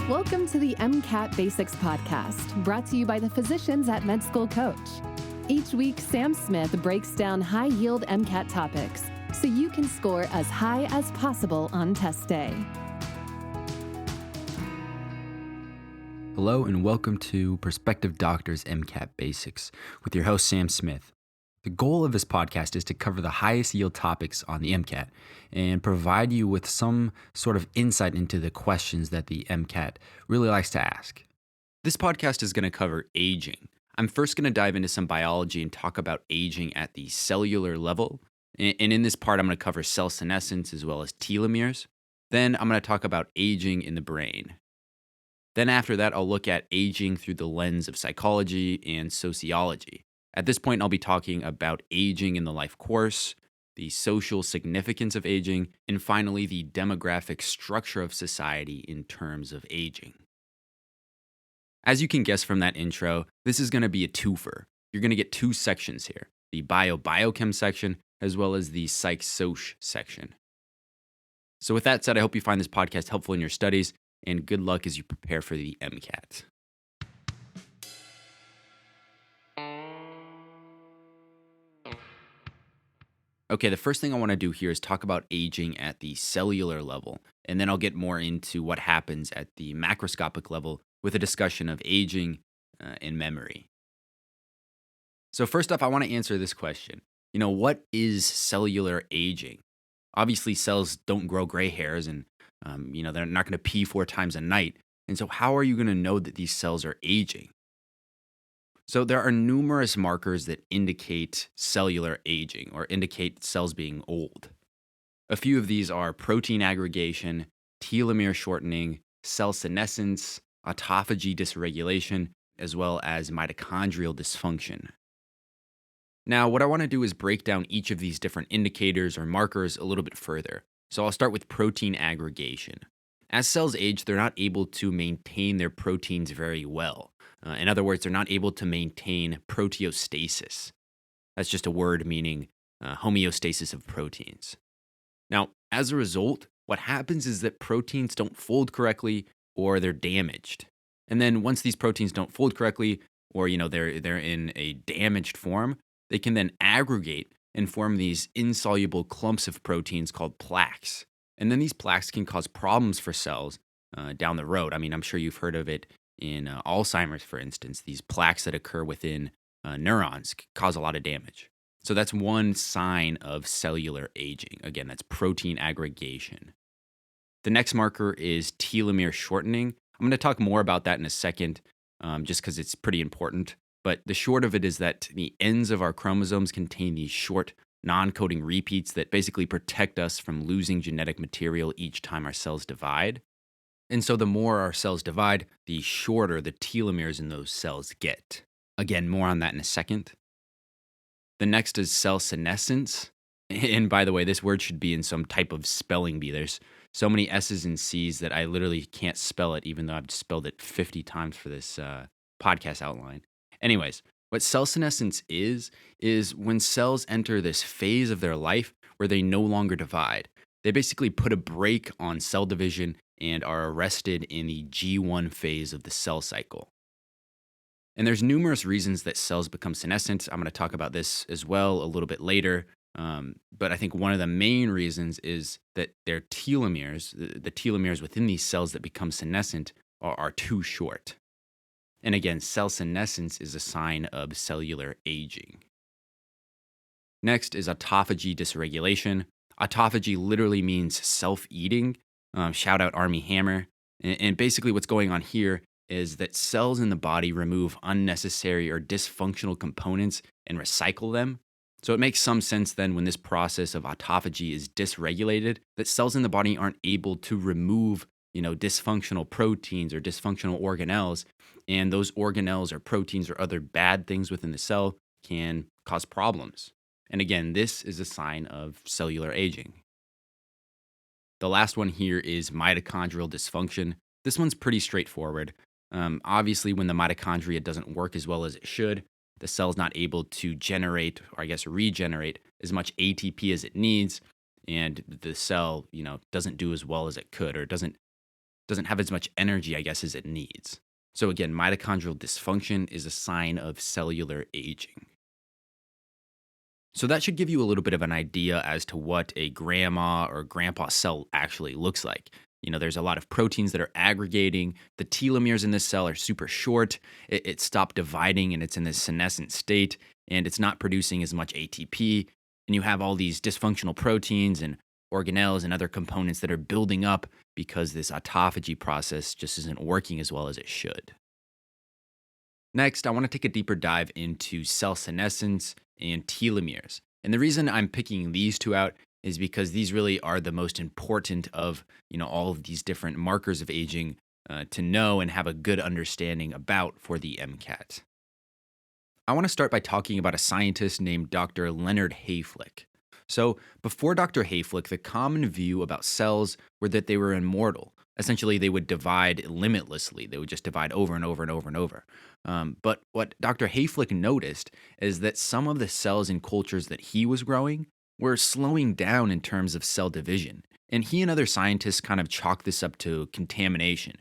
Welcome to the MCAT Basics Podcast, brought to you by the physicians at Med School Coach. Each week, Sam Smith breaks down high-yield MCAT topics so you can score as high as possible on test day. Hello and welcome to Prospective Doctors MCAT Basics with your host Sam Smith. The goal of this podcast is to cover the highest yield topics on the MCAT and provide you with some sort of insight into the questions that the MCAT really likes to ask. This podcast is going to cover aging. I'm first going to dive into some biology and talk about aging at the cellular level. And in this part, I'm going to cover cell senescence as well as telomeres. Then I'm going to talk about aging in the brain. Then after that, I'll look at aging through the lens of psychology and sociology. At this point, I'll be talking about aging in the life course, the social significance of aging, and finally, the demographic structure of society in terms of aging. As you can guess from that intro, this is going to be a twofer. You're going to get two sections here, the bio-biochem section as well as the psych-soc section. So with that said, I hope you find this podcast helpful in your studies, and good luck as you prepare for the MCAT. Okay, the first thing I want to do here is talk about aging at the cellular level, and then I'll get more into what happens at the macroscopic level with a discussion of aging and memory. So first off, I want to answer this question. What is cellular aging? Obviously, cells don't grow gray hairs and, they're not going to pee 4 times a night. And so how are you going to know that these cells are aging? So there are numerous markers that indicate cellular aging or indicate cells being old. A few of these are protein aggregation, telomere shortening, cell senescence, autophagy dysregulation, as well as mitochondrial dysfunction. Now, what I want to do is break down each of these different indicators or markers a little bit further. So I'll start with protein aggregation. As cells age, they're not able to maintain their proteins very well. In other words, they're not able to maintain proteostasis. That's just a word meaning homeostasis of proteins. Now, as a result, what happens is that proteins don't fold correctly or they're damaged. And then once these proteins don't fold correctly or they're in a damaged form, they can then aggregate and form these insoluble clumps of proteins called plaques. And then these plaques can cause problems for cells down the road. I mean, I'm sure you've heard of it in Alzheimer's, for instance. These plaques that occur within neurons cause a lot of damage. So that's one sign of cellular aging. Again, that's protein aggregation. The next marker is telomere shortening. I'm going to talk more about that in a second, just because it's pretty important. But the short of it is that the ends of our chromosomes contain these short non-coding repeats that basically protect us from losing genetic material each time our cells divide. And so the more our cells divide, the shorter the telomeres in those cells get. Again, more on that in a second. The next is cell senescence. And by the way, this word should be in some type of spelling bee. There's so many S's and C's that I literally can't spell it, even though I've spelled it 50 times for this podcast outline. Anyways, what cell senescence is when cells enter this phase of their life where they no longer divide. They basically put a brake on cell division and are arrested in the G1 phase of the cell cycle. And there's numerous reasons that cells become senescent. I'm going to talk about this as well a little bit later. But I think one of the main reasons is that their telomeres, the telomeres within these cells that become senescent, are too short. And again, cell senescence is a sign of cellular aging. Next is autophagy dysregulation. Autophagy literally means self-eating. Shout out Army Hammer. And basically what's going on here is that cells in the body remove unnecessary or dysfunctional components and recycle them. So it makes some sense then when this process of autophagy is dysregulated, that cells in the body aren't able to remove dysfunctional proteins or dysfunctional organelles, and those organelles or proteins or other bad things within the cell can cause problems. And again, this is a sign of cellular aging. The last one here is mitochondrial dysfunction. This one's pretty straightforward. Obviously, when the mitochondria doesn't work as well as it should, the cell's not able to generate, or I guess regenerate, as much ATP as it needs, and the cell, doesn't do as well as it could, or doesn't doesn't have as much energy, I guess, as it needs. So again, mitochondrial dysfunction is a sign of cellular aging. So that should give you a little bit of an idea as to what a grandma or grandpa cell actually looks like. There's a lot of proteins that are aggregating. The telomeres in this cell are super short. It stopped dividing and it's in this senescent state, and it's not producing as much ATP. And you have all these dysfunctional proteins and organelles and other components that are building up because this autophagy process just isn't working as well as it should. Next, I want to take a deeper dive into cell senescence and telomeres. And the reason I'm picking these two out is because these really are the most important of all of these different markers of aging to know and have a good understanding about for the MCAT. I want to start by talking about a scientist named Dr. Leonard Hayflick. So before Dr. Hayflick, the common view about cells were that they were immortal. Essentially, they would divide limitlessly. They would just divide over and over and over and over. But what Dr. Hayflick noticed is that some of the cells in cultures that he was growing were slowing down in terms of cell division. And he and other scientists kind of chalked this up to contamination.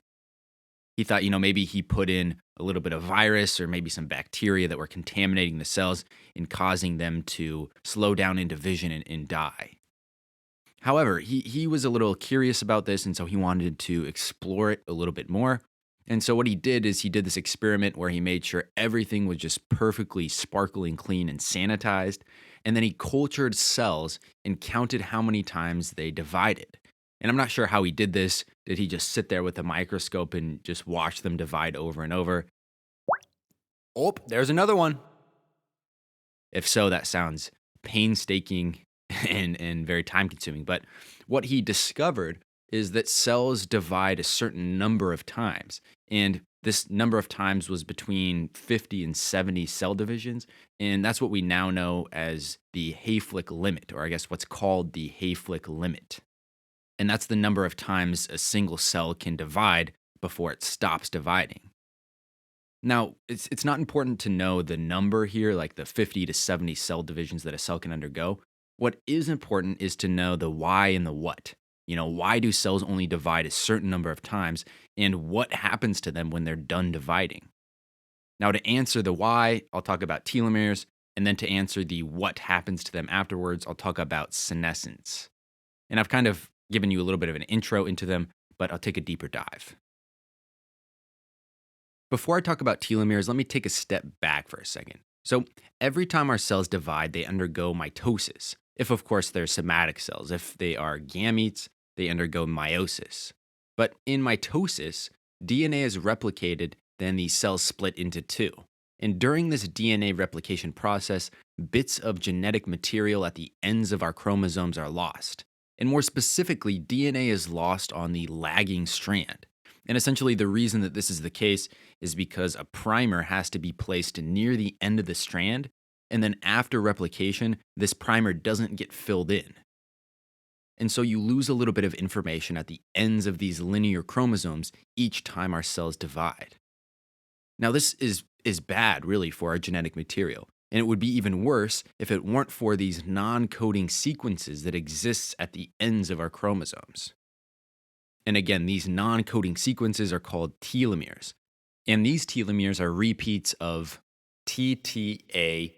He thought, maybe he put in a little bit of virus or maybe some bacteria that were contaminating the cells and causing them to slow down in division and die. However, he was a little curious about this, and so he wanted to explore it a little bit more. And so what he did is he did this experiment where he made sure everything was just perfectly sparkling clean and sanitized. And then he cultured cells and counted how many times they divided. And I'm not sure how he did this. Did he just sit there with a microscope and just watch them divide over and over? Oh, there's another one. If so, that sounds painstaking and very time consuming. But what he discovered is that cells divide a certain number of times. And this number of times was between 50 and 70 cell divisions. And that's what we now know as the Hayflick limit, or I guess what's called the Hayflick limit. And that's the number of times a single cell can divide before it stops dividing. Now, it's not important to know the number here, like the 50 to 70 cell divisions that a cell can undergo. What is important is to know the why and the what. Why do cells only divide a certain number of times, and what happens to them when they're done dividing? Now, to answer the why, I'll talk about telomeres, and then to answer the what happens to them afterwards, I'll talk about senescence. And I've kind of given you a little bit of an intro into them, but I'll take a deeper dive. Before I talk about telomeres, let me take a step back for a second. So every time our cells divide, they undergo mitosis. If, of course, they're somatic cells. If they are gametes, they undergo meiosis. But in mitosis, DNA is replicated, then these cells split into two. And during this DNA replication process, bits of genetic material at the ends of our chromosomes are lost. And more specifically, DNA is lost on the lagging strand. And essentially, the reason that this is the case is because a primer has to be placed near the end of the strand, and then after replication, this primer doesn't get filled in. And so you lose a little bit of information at the ends of these linear chromosomes each time our cells divide. Now, this is bad, really, for our genetic material. And it would be even worse if it weren't for these non-coding sequences that exist at the ends of our chromosomes. And again, these non-coding sequences are called telomeres. And these telomeres are repeats of TTAGGG.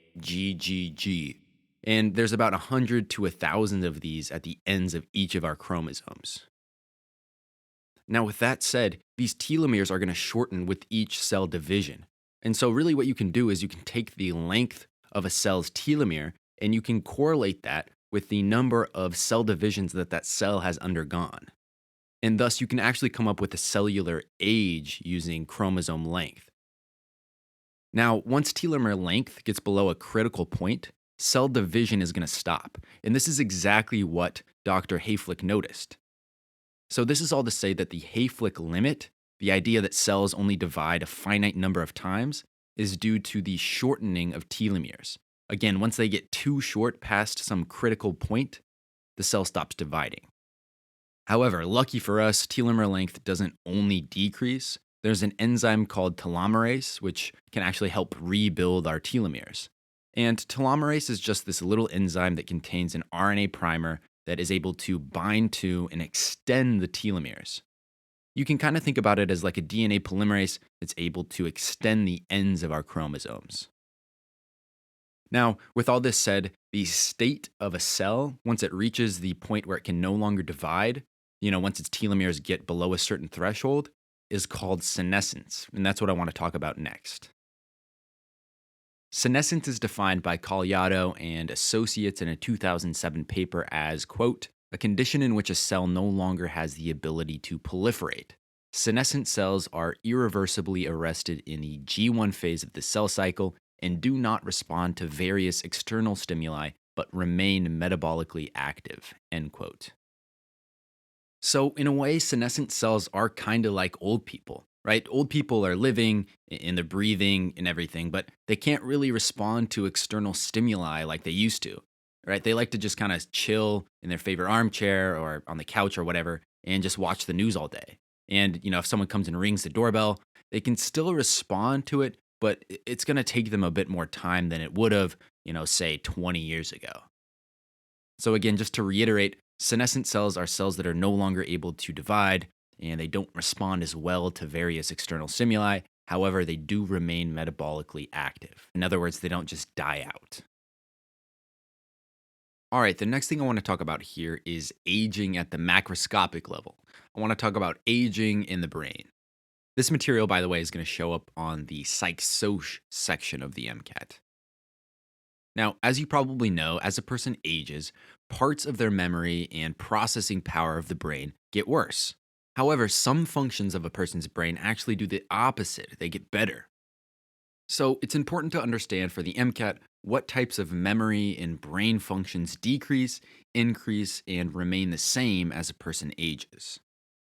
And there's about 100 to 1,000 of these at the ends of each of our chromosomes. Now, with that said, these telomeres are going to shorten with each cell division. And so really what you can do is you can take the length of a cell's telomere and you can correlate that with the number of cell divisions that cell has undergone. And thus you can actually come up with a cellular age using chromosome length. Now, once telomere length gets below a critical point, cell division is going to stop. And this is exactly what Dr. Hayflick noticed. So this is all to say that the Hayflick limit, the idea that cells only divide a finite number of times, is due to the shortening of telomeres. Again, once they get too short past some critical point, the cell stops dividing. However, lucky for us, telomere length doesn't only decrease. There's an enzyme called telomerase, which can actually help rebuild our telomeres. And telomerase is just this little enzyme that contains an RNA primer that is able to bind to and extend the telomeres. You can kind of think about it as like a DNA polymerase that's able to extend the ends of our chromosomes. Now, with all this said, the state of a cell, once it reaches the point where it can no longer divide, once its telomeres get below a certain threshold, is called senescence. And that's what I want to talk about next. Senescence is defined by Colliato and Associates in a 2007 paper as, quote, a condition in which a cell no longer has the ability to proliferate. Senescent cells are irreversibly arrested in the G1 phase of the cell cycle and do not respond to various external stimuli, but remain metabolically active, end quote. So in a way, senescent cells are kind of like old people, right? Old people are living and they're breathing and everything, but they can't really respond to external stimuli like they used to, right? They like to just kind of chill in their favorite armchair or on the couch or whatever and just watch the news all day. And, if someone comes and rings the doorbell, they can still respond to it, but it's going to take them a bit more time than it would have, say 20 years ago. So again, just to reiterate, senescent cells are cells that are no longer able to divide, and they don't respond as well to various external stimuli. However, they do remain metabolically active. In other words, they don't just die out. All right, the next thing I want to talk about here is aging at the macroscopic level. I want to talk about aging in the brain. This material, by the way, is going to show up on the Psych-Soc section of the MCAT. Now, as you probably know, as a person ages, parts of their memory and processing power of the brain get worse. However, some functions of a person's brain actually do the opposite. They get better. So it's important to understand for the MCAT what types of memory and brain functions decrease, increase, and remain the same as a person ages.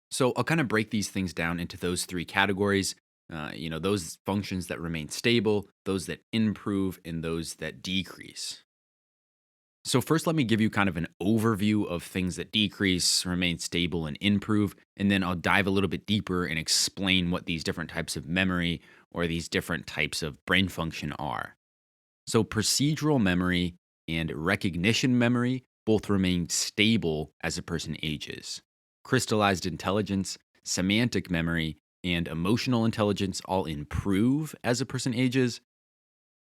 So I'll kind of break these things down into those three categories. Those functions that remain stable, those that improve, and those that decrease. So first, let me give you kind of an overview of things that decrease, remain stable, and improve, and then I'll dive a little bit deeper and explain what these different types of memory or these different types of brain function are. So procedural memory and recognition memory both remain stable as a person ages. Crystallized intelligence, semantic memory, and emotional intelligence all improve as a person ages.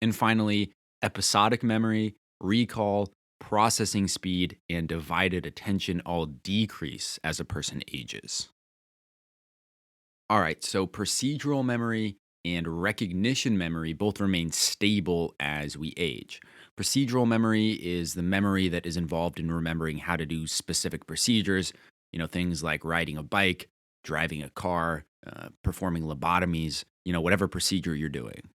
And finally, episodic memory, recall, processing speed, and divided attention all decrease as a person ages. All right, so procedural memory and recognition memory both remain stable as we age. Procedural memory is the memory that is involved in remembering how to do specific procedures, things like riding a bike, driving a car, performing lobotomies, whatever procedure you're doing.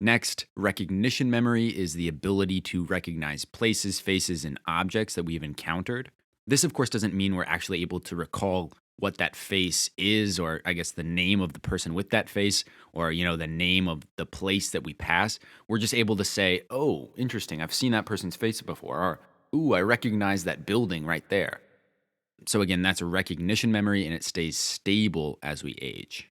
Next, recognition memory is the ability to recognize places, faces, and objects that we've encountered. This, of course, doesn't mean we're actually able to recall what that face is, or I guess the name of the person with that face, or, the name of the place that we pass. We're just able to say, oh, interesting, I've seen that person's face before, or, ooh, I recognize that building right there. So again, that's a recognition memory, and it stays stable as we age.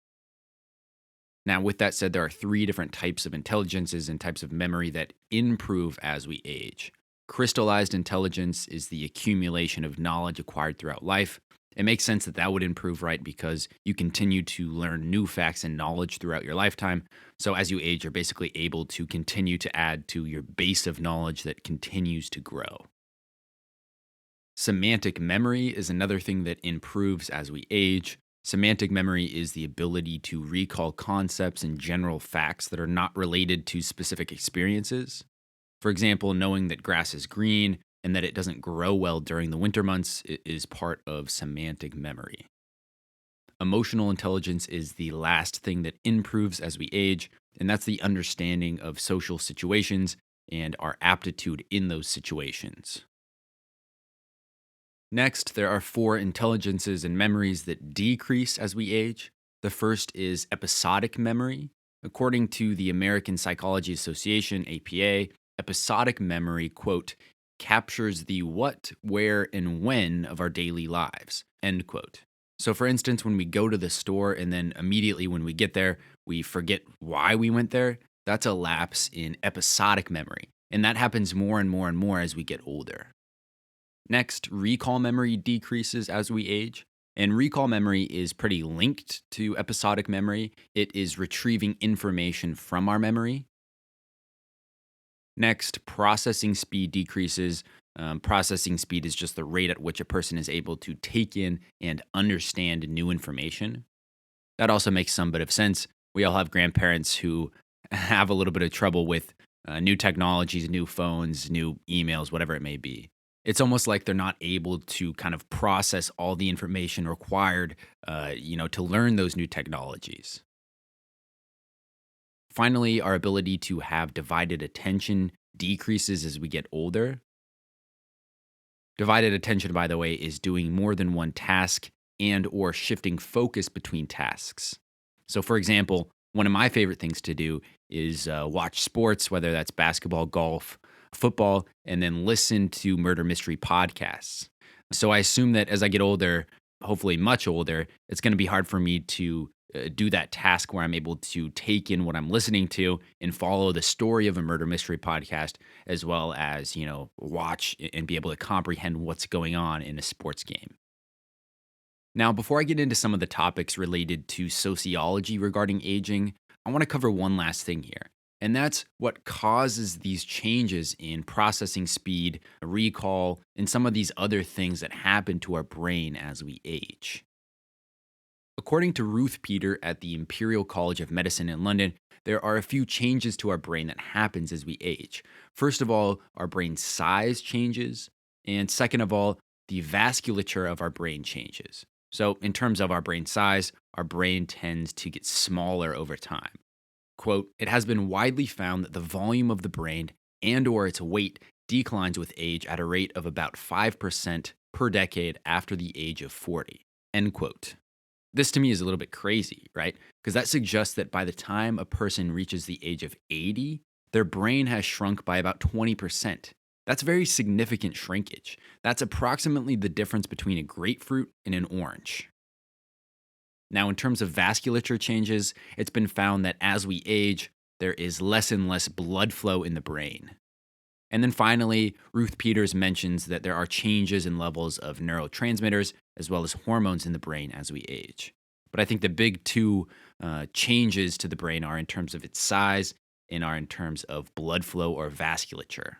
Now, with that said, there are three different types of intelligences and types of memory that improve as we age. Crystallized intelligence is the accumulation of knowledge acquired throughout life. It makes sense that that would improve, right? Because you continue to learn new facts and knowledge throughout your lifetime. So as you age, you're basically able to continue to add to your base of knowledge that continues to grow. Semantic memory is another thing that improves as we age. Semantic memory is the ability to recall concepts and general facts that are not related to specific experiences. For example, knowing that grass is green and that it doesn't grow well during the winter months is part of semantic memory. Emotional intelligence is the last thing that improves as we age, and that's the understanding of social situations and our aptitude in those situations. Next, there are four intelligences and memories that decrease as we age. The first is episodic memory. According to the American Psychology Association, APA, episodic memory, quote, captures the what, where, and when of our daily lives, end quote. So for instance, when we go to the store and then immediately when we get there, we forget why we went there, that's a lapse in episodic memory. And that happens more and more and more as we get older. Next, recall memory decreases as we age. And recall memory is pretty linked to episodic memory. It is retrieving information from our memory. Next, processing speed decreases. Processing speed is just the rate at which a person is able to take in and understand new information. That also makes some bit of sense. We all have grandparents who have a little bit of trouble with new technologies, new phones, new emails, whatever it may be. It's almost like they're not able to kind of process all the information required, to learn those new technologies. Finally, our ability to have divided attention decreases as we get older. Divided attention, by the way, is doing more than one task and or shifting focus between tasks. So, for example, one of my favorite things to do is watch sports, whether that's basketball, golf, football, and then listen to murder mystery podcasts. So I assume that as I get older, hopefully much older, it's going to be hard for me to do that task where I'm able to take in what I'm listening to and follow the story of a murder mystery podcast, as well as, watch and be able to comprehend what's going on in a sports game. Now, before I get into some of the topics related to sociology regarding aging, I want to cover one last thing here, and that's what causes these changes in processing speed, recall, and some of these other things that happen to our brain as we age. According to Ruth Peter at the Imperial College of Medicine in London, there are a few changes to our brain that happens as we age. First of all, our brain size changes, and second of all, the vasculature of our brain changes. So in terms of our brain size, our brain tends to get smaller over time. Quote, "It has been widely found that the volume of the brain and or its weight declines with age at a rate of about 5% per decade after the age of 40. End quote. This to me is a little bit crazy, right? Because that suggests that by the time a person reaches the age of 80, their brain has shrunk by about 20%. That's very significant shrinkage. That's approximately the difference between a grapefruit and an orange. Now, in terms of vasculature changes, it's been found that as we age, there is less and less blood flow in the brain. And then finally, Ruth Peters mentions that there are changes in levels of neurotransmitters as well as hormones in the brain as we age. But I think the big two changes to the brain are in terms of its size and are in terms of blood flow or vasculature.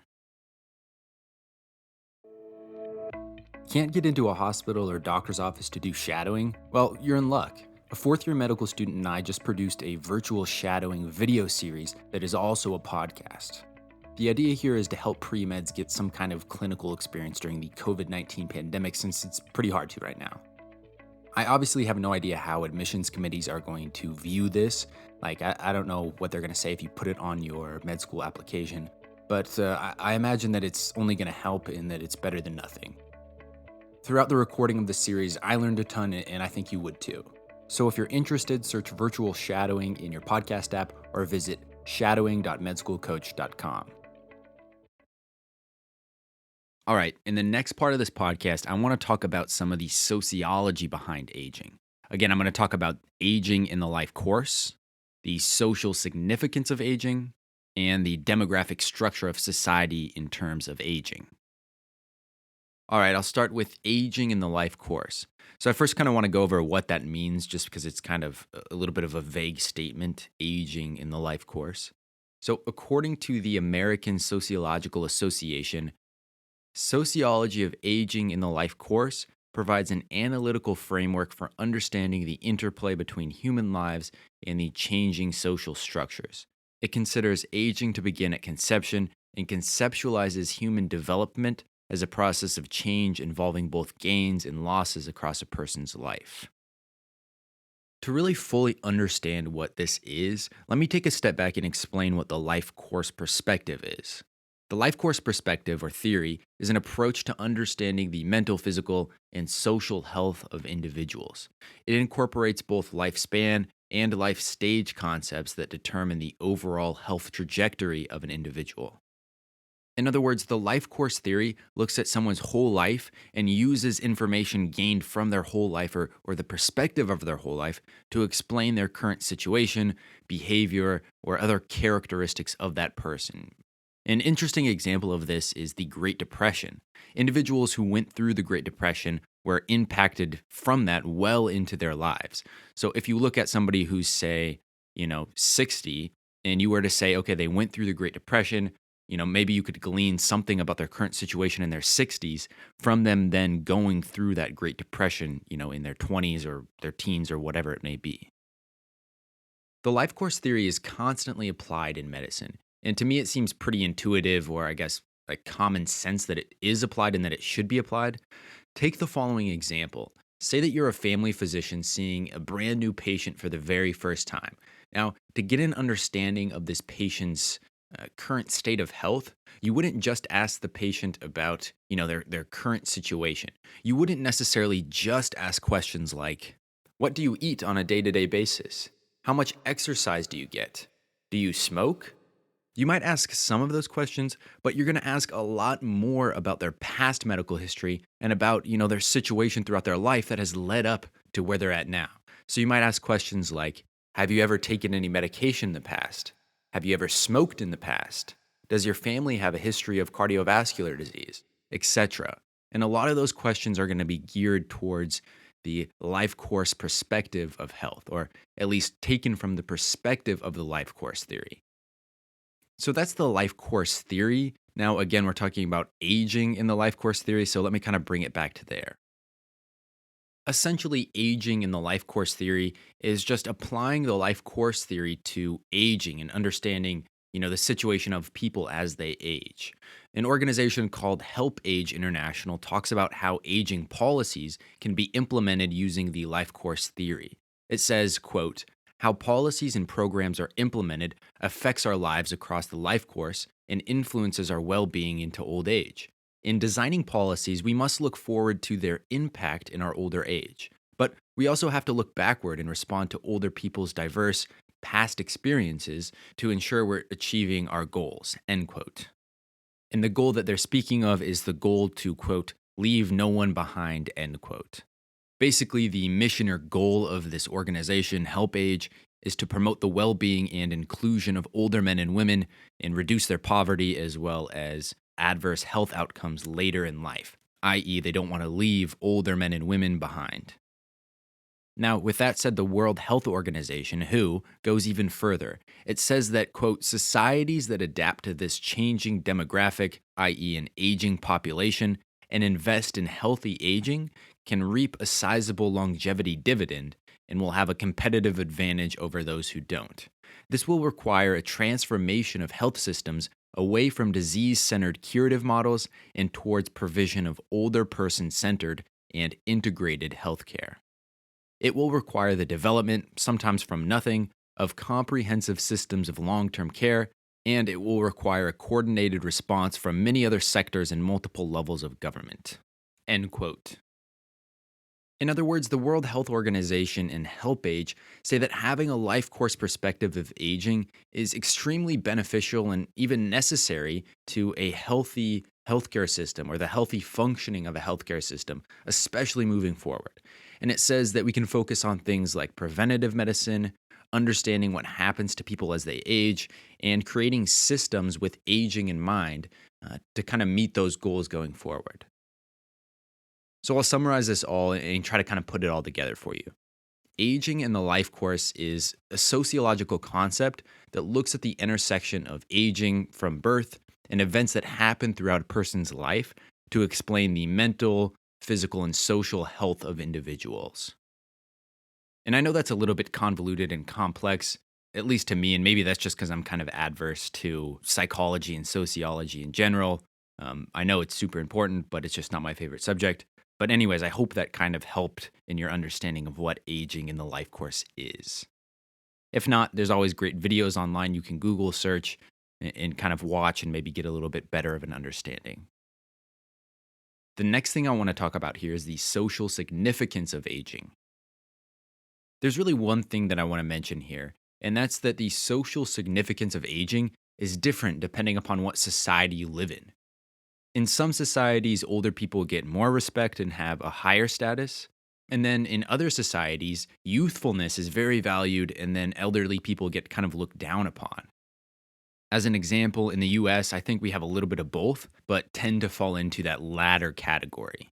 Can't get into a hospital or doctor's office to do shadowing? Well, you're in luck. A fourth-year medical student and I just produced a virtual shadowing video series that is also a podcast. The idea here is to help pre-meds get some kind of clinical experience during the COVID-19 pandemic, since it's pretty hard to right now. I obviously have no idea how admissions committees are going to view this. I don't know what they're going to say if you put it on your med school application, but I imagine that it's only going to help in that it's better than nothing. Throughout the recording of this series, I learned a ton, and I think you would too. So if you're interested, search virtual shadowing in your podcast app or visit shadowing.medschoolcoach.com. All right, in the next part of this podcast, I want to talk about some of the sociology behind aging. Again, I'm going to talk about aging in the life course, the social significance of aging, and the demographic structure of society in terms of aging. All right, I'll start with aging in the life course. So I first kind of want to go over what that means, just because it's kind of a little bit of a vague statement, aging in the life course. So according to the American Sociological Association, sociology of aging in the life course provides an analytical framework for understanding the interplay between human lives and the changing social structures. It considers aging to begin at conception and conceptualizes human development as a process of change involving both gains and losses across a person's life. To really fully understand what this is, let me take a step back and explain what the life course perspective is. The life course perspective, or theory, is an approach to understanding the mental, physical, and social health of individuals. It incorporates both lifespan and life stage concepts that determine the overall health trajectory of an individual. In other words, the life course theory looks at someone's whole life and uses information gained from their whole life or the perspective of their whole life to explain their current situation, behavior, or other characteristics of that person. An interesting example of this is the Great Depression. Individuals who went through the Great Depression were impacted from that well into their lives. So if you look at somebody who's, say, 60, and you were to say, okay, they went through the Great Depression, maybe you could glean something about their current situation in their 60s from them then going through that Great Depression, in their 20s or their teens or whatever it may be. The life course theory is constantly applied in medicine. And to me, it seems pretty intuitive, or I guess like common sense, that it is applied and that it should be applied. Take the following example. Say that you're a family physician seeing a brand new patient for the very first time. Now, to get an understanding of this patient's current state of health, you wouldn't just ask the patient about, their current situation. You wouldn't necessarily just ask questions like, what do you eat on a day-to-day basis? How much exercise do you get? Do you smoke? You might ask some of those questions, but you're going to ask a lot more about their past medical history and about, their situation throughout their life that has led up to where they're at now. So you might ask questions like, have you ever taken any medication in the past? Have you ever smoked in the past? Does your family have a history of cardiovascular disease, etc.? And a lot of those questions are going to be geared towards the life course perspective of health, or at least taken from the perspective of the life course theory. So that's the life course theory. Now, again, we're talking about aging in the life course theory, so let me kind of bring it back to there. Essentially, aging in the life course theory is just applying the life course theory to aging and understanding, the situation of people as they age. An organization called Help Age International talks about how aging policies can be implemented using the life course theory. It says, quote, how policies and programs are implemented affects our lives across the life course and influences our well-being into old age. In designing policies, we must look forward to their impact in our older age. But we also have to look backward and respond to older people's diverse past experiences to ensure we're achieving our goals, end quote. And the goal that they're speaking of is the goal to, quote, leave no one behind, end quote. Basically, the mission or goal of this organization, Help Age, is to promote the well-being and inclusion of older men and women and reduce their poverty as well as adverse health outcomes later in life, i.e., they don't want to leave older men and women behind. Now, with that said, the World Health Organization, WHO, goes even further. It says that, quote, societies that adapt to this changing demographic, i.e., an aging population, and invest in healthy aging can reap a sizable longevity dividend and will have a competitive advantage over those who don't. This will require a transformation of health systems away from disease-centered curative models and towards provision of older person-centered and integrated healthcare. It will require the development, sometimes from nothing, of comprehensive systems of long-term care, and it will require a coordinated response from many other sectors and multiple levels of government. End quote. In other words, the World Health Organization and Help Age say that having a life course perspective of aging is extremely beneficial and even necessary to a healthy healthcare system or the healthy functioning of a healthcare system, especially moving forward. And it says that we can focus on things like preventative medicine, understanding what happens to people as they age, and creating systems with aging in mind to kind of meet those goals going forward. So I'll summarize this all and try to kind of put it all together for you. Aging in the life course is a sociological concept that looks at the intersection of aging from birth and events that happen throughout a person's life to explain the mental, physical, and social health of individuals. And I know that's a little bit convoluted and complex, at least to me, and maybe that's just because I'm kind of adverse to psychology and sociology in general. I know it's super important, but it's just not my favorite subject. But anyways, I hope that kind of helped in your understanding of what aging in the life course is. If not, there's always great videos online you can Google search and kind of watch and maybe get a little bit better of an understanding. The next thing I want to talk about here is the social significance of aging. There's really one thing that I want to mention here, and that's that the social significance of aging is different depending upon what society you live in. In some societies, older people get more respect and have a higher status. And then in other societies, youthfulness is very valued, and then elderly people get kind of looked down upon. As an example, in the US, I think we have a little bit of both, but tend to fall into that latter category.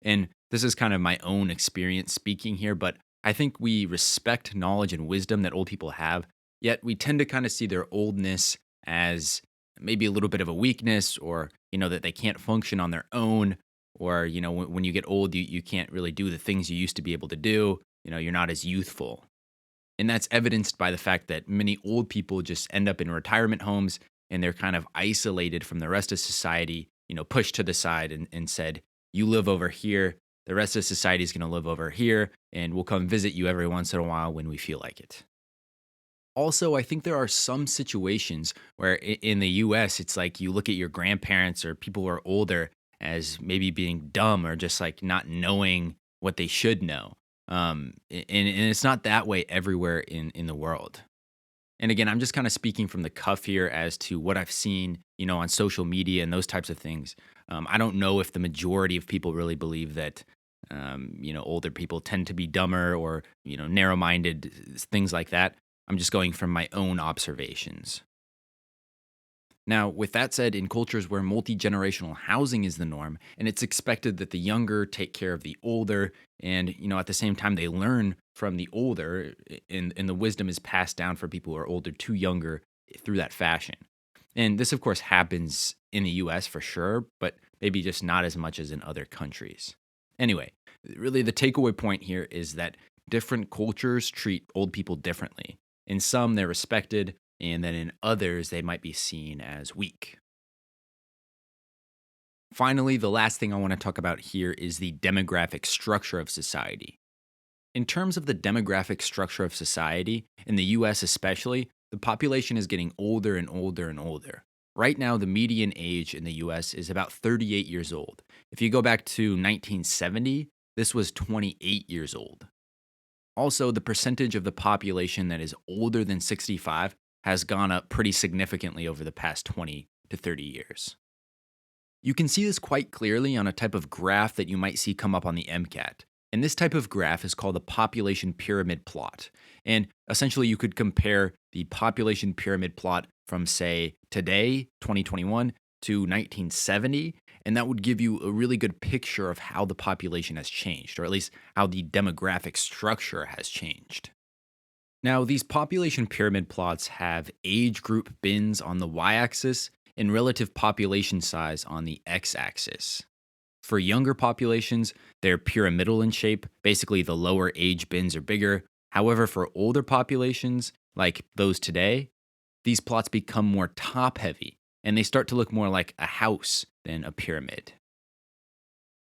And this is kind of my own experience speaking here, but I think we respect knowledge and wisdom that old people have, yet we tend to kind of see their oldness as maybe a little bit of a weakness, or, that they can't function on their own, or, when you get old, you can't really do the things you used to be able to do. You're not as youthful. And that's evidenced by the fact that many old people just end up in retirement homes and they're kind of isolated from the rest of society, pushed to the side and said, you live over here. The rest of society is going to live over here, and we'll come visit you every once in a while when we feel like it. Also, I think there are some situations where in the US, it's like you look at your grandparents or people who are older as maybe being dumb or just like not knowing what they should know. And it's not that way everywhere in the world. And again, I'm just kind of speaking from the cuff here as to what I've seen, on social media and those types of things. I don't know if the majority of people really believe that, older people tend to be dumber or, narrow-minded, things like that. I'm just going from my own observations. Now, with that said, in cultures where multi-generational housing is the norm, and it's expected that the younger take care of the older, and, at the same time they learn from the older, and the wisdom is passed down for people who are older to younger through that fashion. And this, of course, happens in the US for sure, but maybe just not as much as in other countries. Anyway, really the takeaway point here is that different cultures treat old people differently. In some, they're respected, and then in others, they might be seen as weak. Finally, the last thing I want to talk about here is the demographic structure of society. In terms of the demographic structure of society, in the US especially, the population is getting older and older and older. Right now, the median age in the US is about 38 years old. If you go back to 1970, this was 28 years old. Also, the percentage of the population that is older than 65 has gone up pretty significantly over the past 20 to 30 years. You can see this quite clearly on a type of graph that you might see come up on the MCAT. And this type of graph is called a population pyramid plot. And essentially, you could compare the population pyramid plot from, say, today, 2021, to 1970, and that would give you a really good picture of how the population has changed, or at least how the demographic structure has changed. Now, these population pyramid plots have age group bins on the y-axis and relative population size on the x-axis. For younger populations, they're pyramidal in shape. Basically, the lower age bins are bigger. However, for older populations, like those today, these plots become more top-heavy, and they start to look more like a house than a pyramid.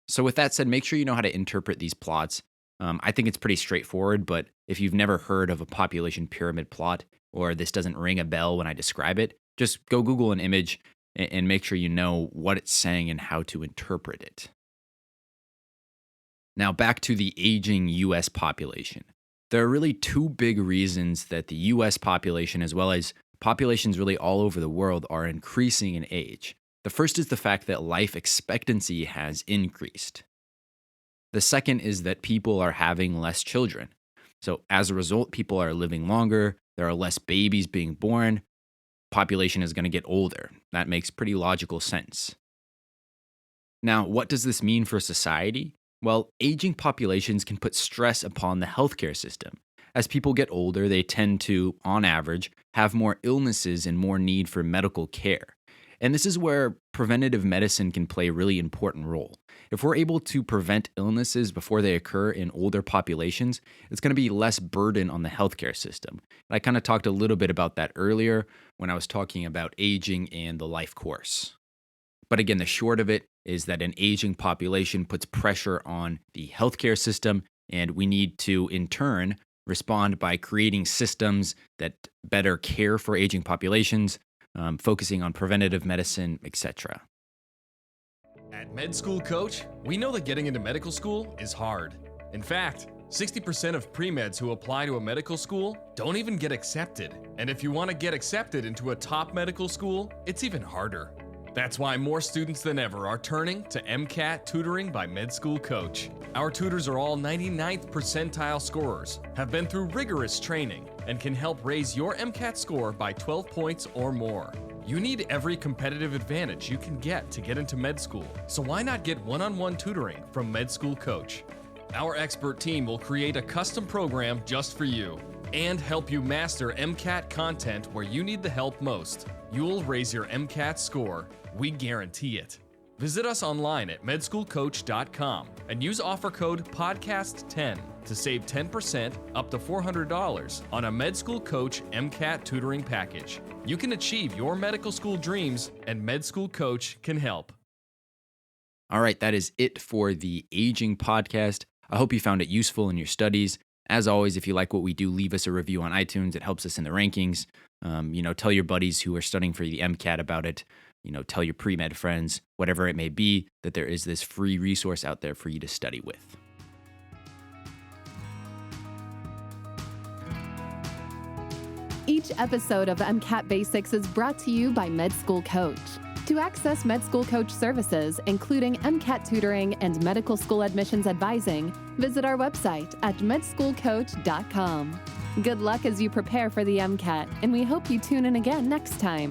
So with that said, make sure you know how to interpret these plots. I think it's pretty straightforward, but if you've never heard of a population pyramid plot, or this doesn't ring a bell when I describe it, just go Google an image and make sure you know what it's saying and how to interpret it. Now back to the aging US population. There are really two big reasons that the US population, as well as populations really all over the world, are increasing in age. The first is the fact that life expectancy has increased. The second is that people are having less children. So as a result, people are living longer, there are less babies being born, population is going to get older. That makes pretty logical sense. Now, what does this mean for society? Well, aging populations can put stress upon the healthcare system. As people get older, they tend to, on average, have more illnesses and more need for medical care. And this is where preventative medicine can play a really important role. If we're able to prevent illnesses before they occur in older populations, it's going to be less burden on the healthcare system. I kind of talked a little bit about that earlier when I was talking about aging and the life course. But again, the short of it is that an aging population puts pressure on the healthcare system, and we need to, in turn, respond by creating systems that better care for aging populations, focusing on preventative medicine, etc. At Med School Coach, we know that getting into medical school is hard. In fact, 60% of pre-meds who apply to a medical school don't even get accepted. And if you want to get accepted into a top medical school, it's even harder. That's why more students than ever are turning to MCAT tutoring by Med School Coach. Our tutors are all 99th percentile scorers, have been through rigorous training, and can help raise your MCAT score by 12 points or more. You need every competitive advantage you can get to get into med school, so why not get one-on-one tutoring from Med School Coach? Our expert team will create a custom program just for you and help you master MCAT content where you need the help most. You'll raise your MCAT score. We guarantee it. Visit us online at medschoolcoach.com and use offer code PODCAST10 to save 10% up to $400 on a Med School Coach MCAT tutoring package. You can achieve your medical school dreams, and Med School Coach can help. All right, that is it for the Aging podcast. I hope you found it useful in your studies. As always, if you like what we do, leave us a review on iTunes. It helps us in the rankings. Tell your buddies who are studying for the MCAT about it. Tell your pre-med friends, whatever it may be, that there is this free resource out there for you to study with. Each episode of MCAT Basics is brought to you by Med School Coach. To access Med School Coach services, including MCAT tutoring and medical school admissions advising, visit our website at medschoolcoach.com. Good luck as you prepare for the MCAT, and we hope you tune in again next time.